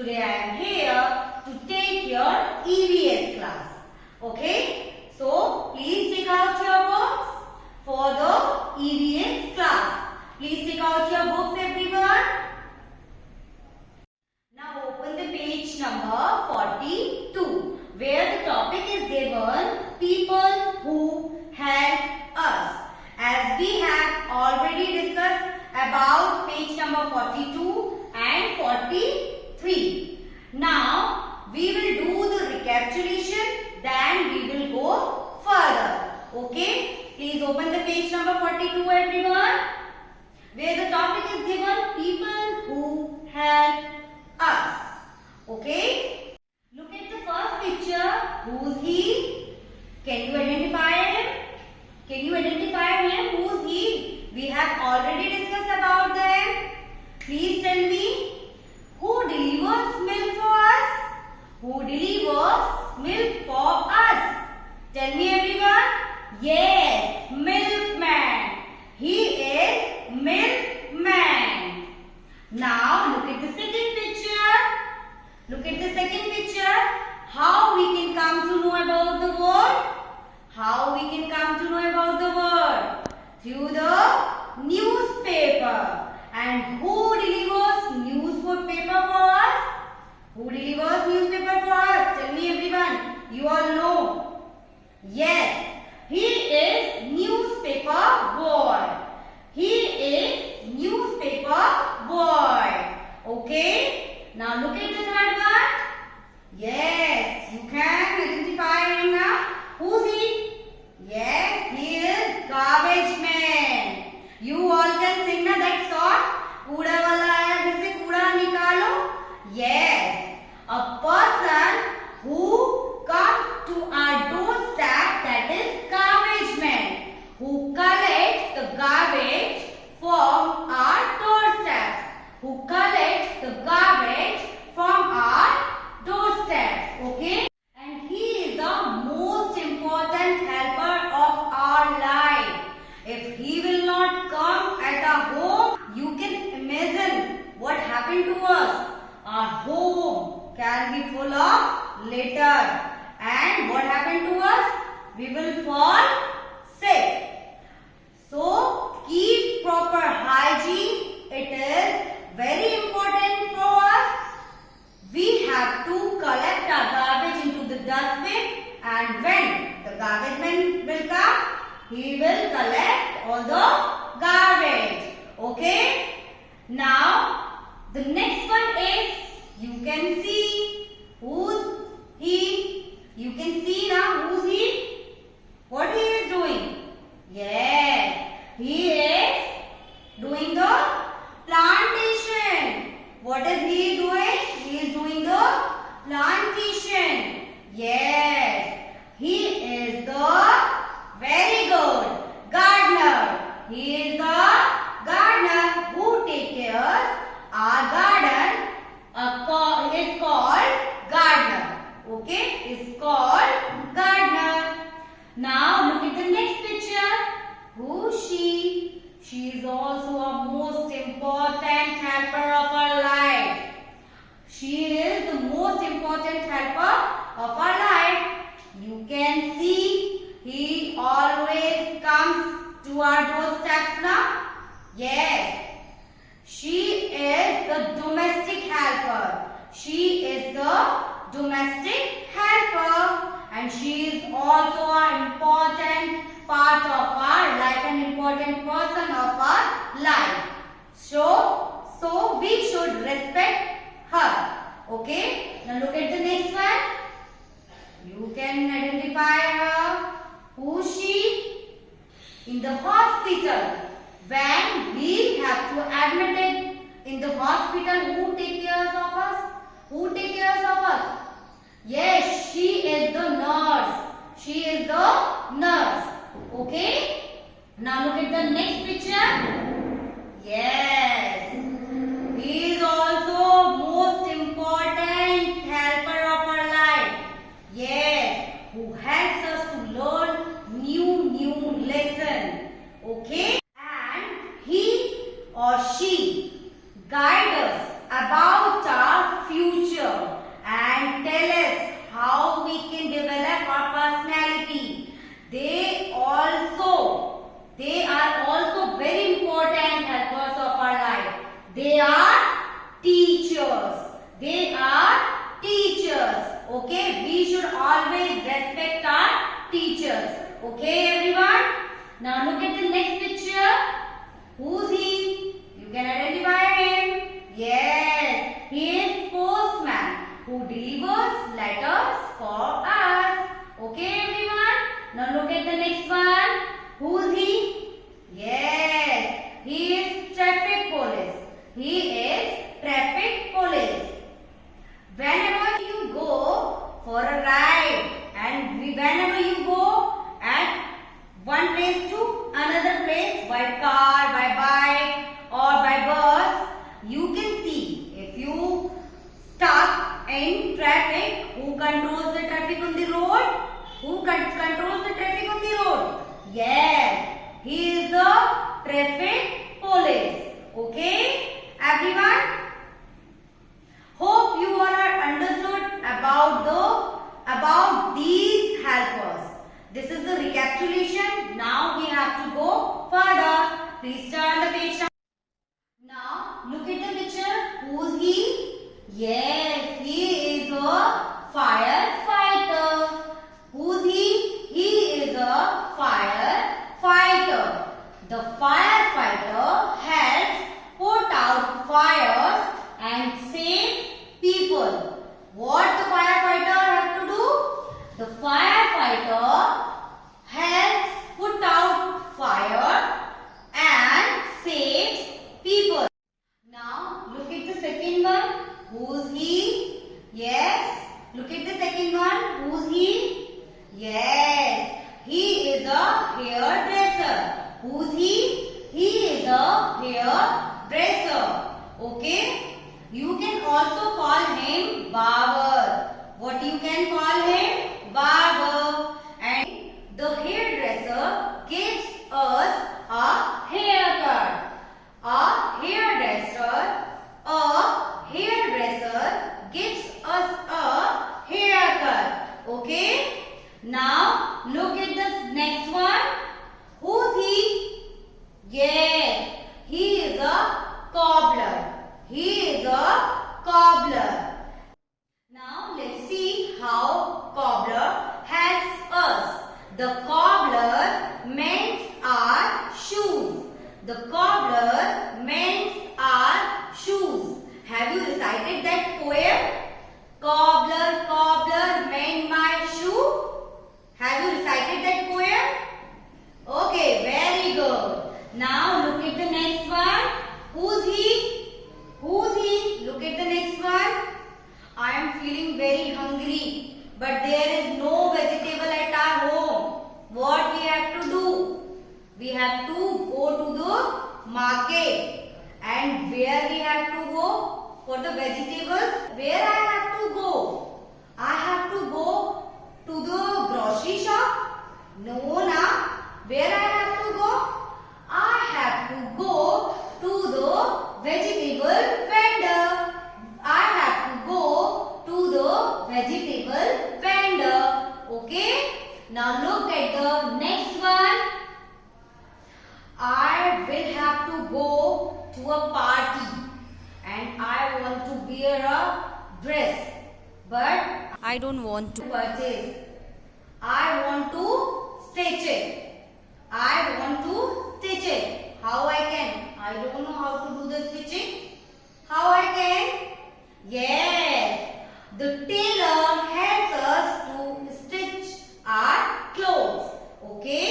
Today I am here to take your EVS class. Okay? So, please take out your books for the EVS class. Please take out your books, everyone. Now open the page number 42, where the topic is given people who help us. As we have already discussed about page number 42 and 43. Now we will do the recapitulation, then we will go further. Okay? Please open the page number 42, everyone, where the topic is given people who help us. Okay? Look at the first picture. Who's he? Can you identify him? Can you identify him? Who's he? We have already discussed about them. Please tell me, who delivers milk for us? Who delivers milk for us? Tell me, everyone. Yes, milkman. He is milkman. Now look at the second picture. Look at the second picture. How we can come to know about the word? How we can come to know about the word? Through the newspaper. And who delivers newspaper for us? Who delivers newspaper for us? Tell me, everyone. You all know. Yes, he is newspaper boy. He is newspaper boy. Okay. Now look at the third one. Yes, you can identify him now. Who's he? Yes, he is garbage man. You all can sing na that song. कूड़ा वाला आया घर से कूड़ा निकालो. Yes, a person who comes to our doorstep, that is garbage man, who collects the garbage from our doorsteps. Who collects the garbage from our doorsteps. Okay? And he is the most important helper of our life. If he will not come at our home, you can imagine what happened to us. Our home can be full of litter. And what happened to us? We will fall sick. So, keep proper hygiene. It is very important for us. We have to collect our garbage into the dustbin, and when the garbage man will come, he will collect all the garbage. Okay? Now, the next one is, you can see who's he. You can see now who's he. What he is doing? Yes, he is doing the plantation. What is he doing? He is doing the plantation. Yes, he is the very good gardener. He is the gardener who takes care our garden. Is called gardener. Okay, is called gardener. Now look at the next picture. Who's she? She is also a most important helper of our life. She is the most important helper of our life. You can see he always comes to our doorsteps now. Yes. She is the domestic helper. She is the domestic helper. And she is also an important part of our life, an important person of our life. So we should respect her. Okay? Now look at the next one. You can identify her. Who's she? In the hospital, when we have to admit it in the hospital, who take care of us? Who take care of us? Yes, she is the nurse. She is the nurse. Okay? Now look at the next picture. Yes. He is also most important helper of our life. Yes. Who helps us to learn new lesson. Okay? And he or she guide us about our future. They are also very important helpers of our life. They are teachers. They are teachers. Okay, we should always respect our teachers. Okay, everyone. Now look at the next picture. Who's he? You can identify him. Yes, he is postman who delivers letters for us. Okay, everyone. Now look at the next one. Who's he? Yes, he is traffic police. He is traffic police. Whenever you go for a ride and whenever you go at one place to another place by car, by bike or by bus, you can see if you stuck in traffic, who controls the traffic on the road? Who controls the traffic on the road? Yes, he is the traffic police. Okay, everyone? Hope you all are understood about these helpers. This is the recapitulation. Now we have to go further. Please turn the page. Now look at the picture. Who's he? Yes, he is a firefighter. Who's he? He is a firefighter. The firefighter helps put out fires and save people. What the firefighter have to do? The firefighter helps put out fire and saves people. Now look at the second one. Who's he? Yes. Look at the second one. Who's he? Yes. He is a hairdresser. Who's he? He is a hairdresser. Okay. You can also call him barber. What you can call him? Barber. And the hairdresser gives us a haircut. A hairdresser gives us a haircut. Okay? Now look at the next one. Who's he? Yes, he is a cobbler. He is a cobbler. Now let's see how cobbler helps us. The cobbler mends our shoes. The cobbler mends our shoes. Have you recited that poem? Cobbler, cobbler, mend my shoe. Have you recited that poem? Okay, very good. Now look at the next one. Who's he? Who's he? Look at the next one. I am feeling very hungry, but there is no vegetable at our home. What we have to do? We have to go to the market. And where we have to go for the vegetables? Where I have to go? I have to go to the grocery shop? No, na. Where I have to go? I have to go to the vegetable vendor. I have to go to the vegetable vendor. Okay? Now look at the next one. I will have to go to a party and I want to wear a dress, but I don't want to purchase. I want to stitch it. I want to stitch it. How I can? I don't know how to do the stitching. How I can? Yes. The tailor helps us to stitch our clothes. Okay?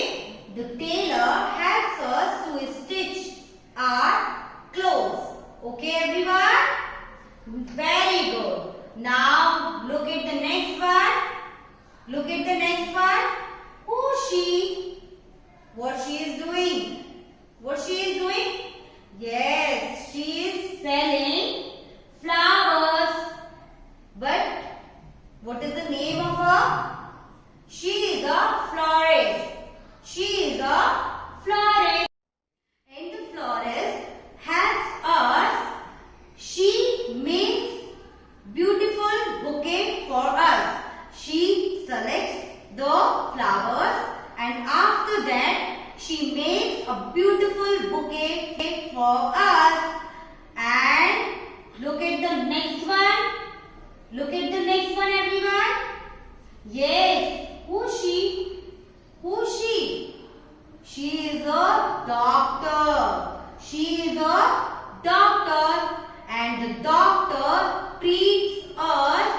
The tailor helps us to stitch our clothes. Okay, everyone? Very good. Now, look at the next one. Look at the next one. Who's she? What she is doing? arranged a beautiful bouquet for us. And look at the next one. Look at the next one, everyone. Yes, who's she? Who's she? She is a doctor. She is a doctor, and the doctor treats us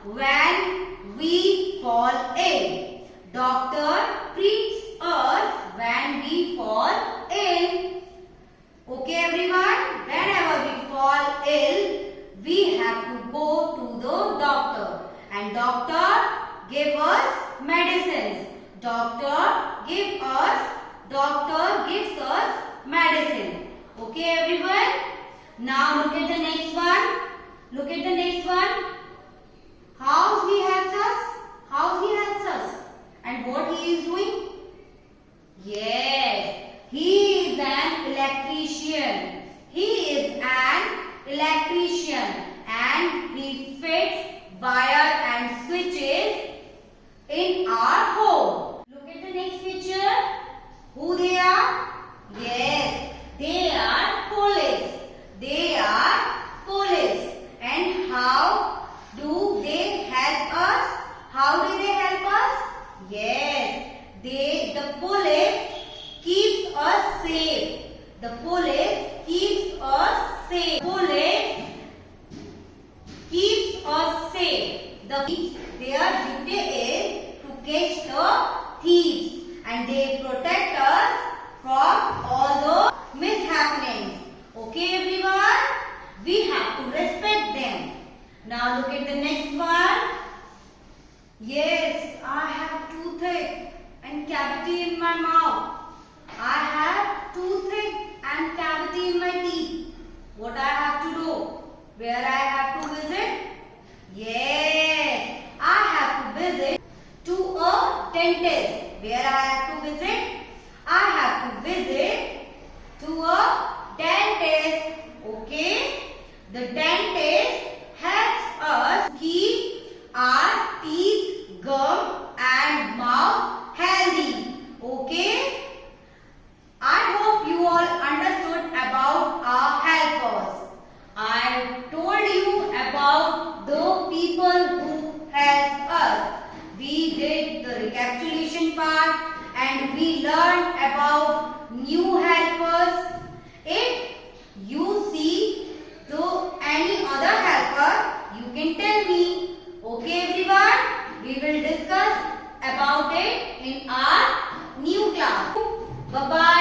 when we fall ill. Doctor treats us when we fall ill. Okay, everyone, whenever we fall ill, we have to go to the doctor, and doctor give us medicines. Doctor gives us medicine. Okay, everyone. Now look at the next one. Look at the next one. How he helps us? How he helps us? And what he is doing? Yes, he is an electrician. He is an electrician, and he fits wire and switches in our home. Look at the next picture. Who they are? Yes, they are police. They are police. And how do they help us? How do they help us? Yes, the police keeps us safe. The police keeps us safe. Police keeps us safe. Their duty is to catch the thieves, and they protect us from all the mishappenings. Okay, everyone? We have to respect them. Now look at the next one. Yes, I have toothache and cavity in my mouth. I have toothache and cavity in my teeth. What I have to do? Where I have to visit? Yes, I have to visit to a dentist. Where I have to visit? I have to visit to a dentist. Okay? The dentist helps us keep our teeth, gum and mouth healthy. Okay? I hope you all understood about our helpers. I told you about the people who help us. We did the recapitulation part and we learned about new helpers. If you see any other helper, you can tell me. Okay, everyone? We will discuss about it in our new class. Bye-bye.